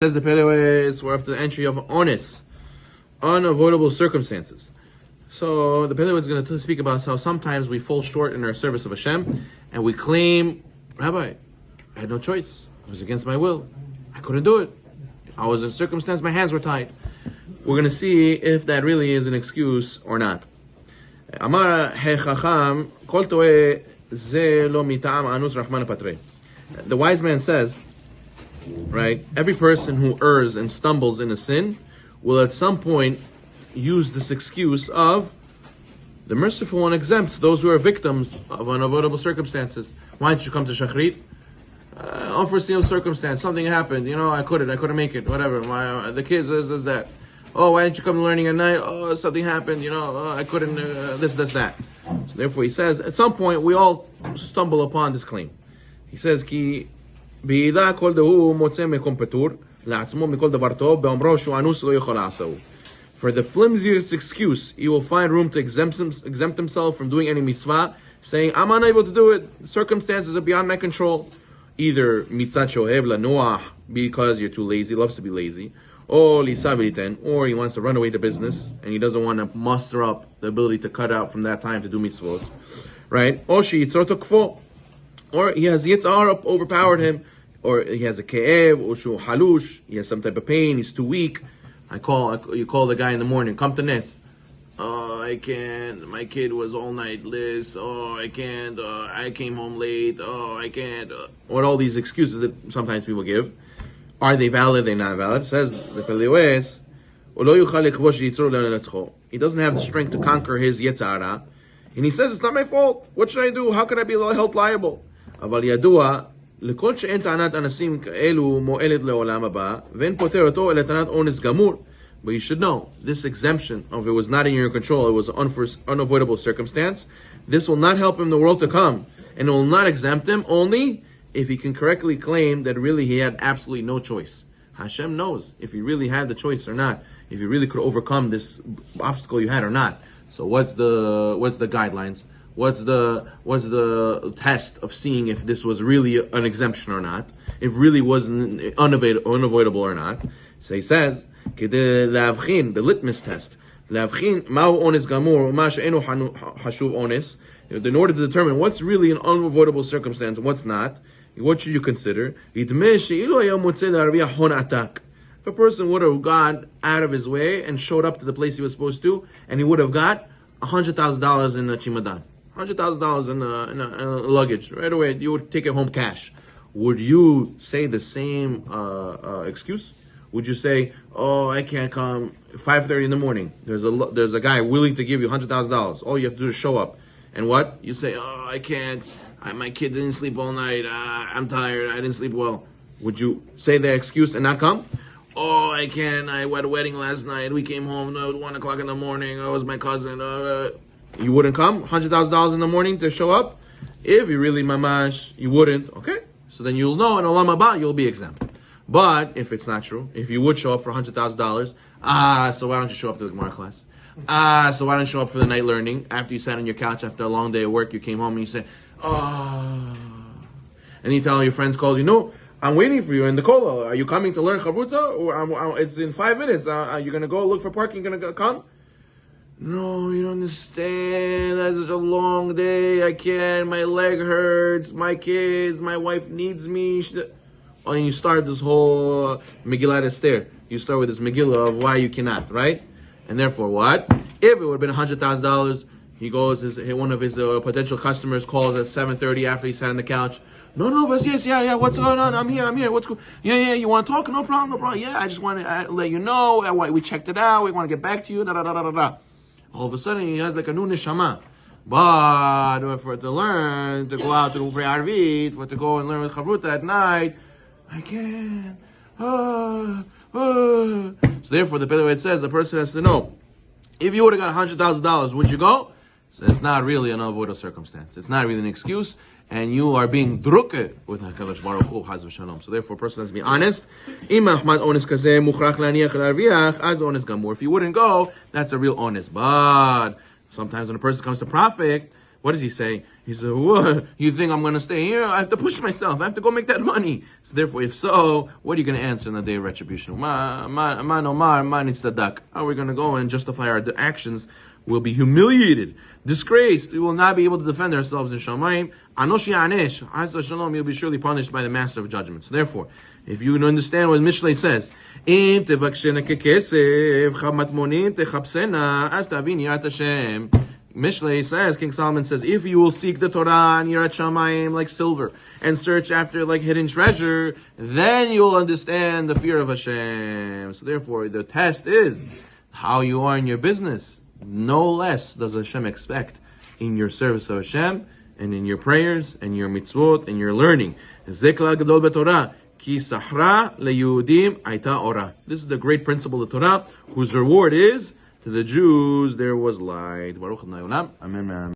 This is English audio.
Says the Pele Yoetz, we're up to the entry of onis, unavoidable circumstances. So the Pele Yoetz is going to speak about how sometimes we fall short in our service of Hashem, and we claim, Rabbi, I had no choice. It was against my will. I couldn't do it. I was in a circumstance, my hands were tied. We're going to see if that really is an excuse or not. Amar hechacham kol toeh ze lo mita'am anus rachman patre. The wise man says, right, every person who errs and stumbles in a sin will at some point use this excuse of the merciful one exempts those who are victims of unavoidable circumstances. Why didn't you come to Shachrit? Unforeseen circumstance, something happened, I couldn't make it, whatever, the kids, this, that. Oh, why didn't you come to learning at night? Oh, something happened, I couldn't, this, that. So therefore he says, at some point we all stumble upon this claim. He says, Ki בעידה כל דהו מוצא מקום פטור לעצמו מכל דבר טוב באומרו שהוא אנוס לא יכול לעשהו. For the flimsiest excuse, he will find room to exempt himself from doing any mitzvah, saying, I'm unable to do it. The circumstances are beyond my control. Either mitzat shohev lanoah, because you're too lazy, loves to be lazy, or lisabiliten, or he wants to run away to business, and he doesn't want to muster up the ability to cut out from that time to do mitzvot. Right? Or sheyitzor tokfo, or he has yitzar overpowered him, or he has a ke'ev, or shu halush, he has some type of pain, he's too weak. You call the guy in the morning, come to Nets. Oh, I can't, my kid was all nightless. Oh, I can't, I came home late. Oh, I can't. What all these excuses that sometimes people give. Are they valid, they're not valid? It says the Pele Yoetz, he doesn't have the strength to conquer his yitzara. And he says, it's not my fault. What should I do? How can I be held liable? אבל ידוע, לכל שאין טענת אנסים כאלו מועלת לעולם הבא, ואין פותר אותו אלא טענת אונס גמור. But you should know, this exemption of it was not in your control, it was an unavoidable circumstance. This will not help him in the world to come, and it will not exempt him only if he can correctly claim that really he had absolutely no choice. Hashem knows if he really had the choice or not, if he really could overcome this obstacle you had or not. So what's the guidelines? What's the test of seeing if this was really an exemption or not? If really wasn't unavoidable or not? So he says, the litmus test. In order to determine what's really an unavoidable circumstance and what's not, what should you consider? If a person would have gone out of his way and showed up to the place he was supposed to, and he would have got $100,000 in a chimadan, $100,000 in a luggage right away, you would take it home cash. Would you say the same excuse? Would you say, "Oh, I can't come 5:30 in the morning. There's a guy willing to give you $100,000. All you have to do is show up." And what you say? "Oh, I can't. My kid didn't sleep all night. I'm tired. I didn't sleep well." Would you say the excuse and not come? "Oh, I can't. I had a wedding last night. We came home at 1:00 in the morning. Oh, it was my cousin." You wouldn't come $100,000 in the morning to show up? If you really mamash, you wouldn't. Okay, so then you'll know in Olam Haba you'll be exempt. But if it's not true, if you would show up for $100,000, so why don't you show up to the Gemara class? So why don't you show up for the night learning? After you sat on your couch after a long day of work, you came home and you say, and you tell your friends called you, "No, I'm waiting for you in the kollel. Are you coming to learn chavruta? Or it's in 5 minutes. Are you going to go look for parking? Going to come?" "No, you don't understand. That's such a long day. I can't. My leg hurts. My kids, my wife needs me." And you start this whole Megillah Esther. You start with this Megillah of why you cannot, right? And therefore, what? If it would have been $100,000, he goes, one of his potential customers calls at 7:30 after he sat on the couch. No, yes, yeah, what's going on? I'm here, what's going on? Yeah, you want to talk? No problem. Yeah, I just want to let you know, we checked it out, we want to get back to you, All of a sudden, he has like a new neshama. But for it to learn, to go out to pray Arvit, for to go and learn with Chavruta at night, I can't. So therefore, the Pele Yoetz says the person has to know, if you would have got $100,000, would you go? So it's not really an unavoidable circumstance. It's not really an excuse, and you are being drukke with HaKadosh Baruch Hu, Chaz v'Shalom. So therefore, a person has to be honest. If you wouldn't go, that's a real honest. But sometimes when a person comes to profit, what does he say? He said, what? You think I'm going to stay here? I have to push myself. I have to go make that money. So therefore, if so, what are you going to answer in the day of retribution? How are we going to go and justify our actions? We'll be humiliated, disgraced. We will not be able to defend ourselves in Shamayim. Anoshi Anesh, Shalom, you'll be surely punished by the Master of Judgment. So therefore, if you understand what Mishlei says, Im tevakshena kekesev chamatmonim techapsena as tavin yirat Hashem. Mishlei says, King Solomon says, if you will seek the Torah and Yirat Shamayim like silver and search after like hidden treasure, then you'll understand the fear of Hashem. So therefore, the test is how you are in your business. No less does Hashem expect in your service of Hashem and in your prayers and your mitzvot and your learning. Zekla gadol b'Torah. Ki sahra leYehudim aita ora. This is the great principle of Torah, whose reward is to the Jews there was light. Baruch Adonai Olam. Amen.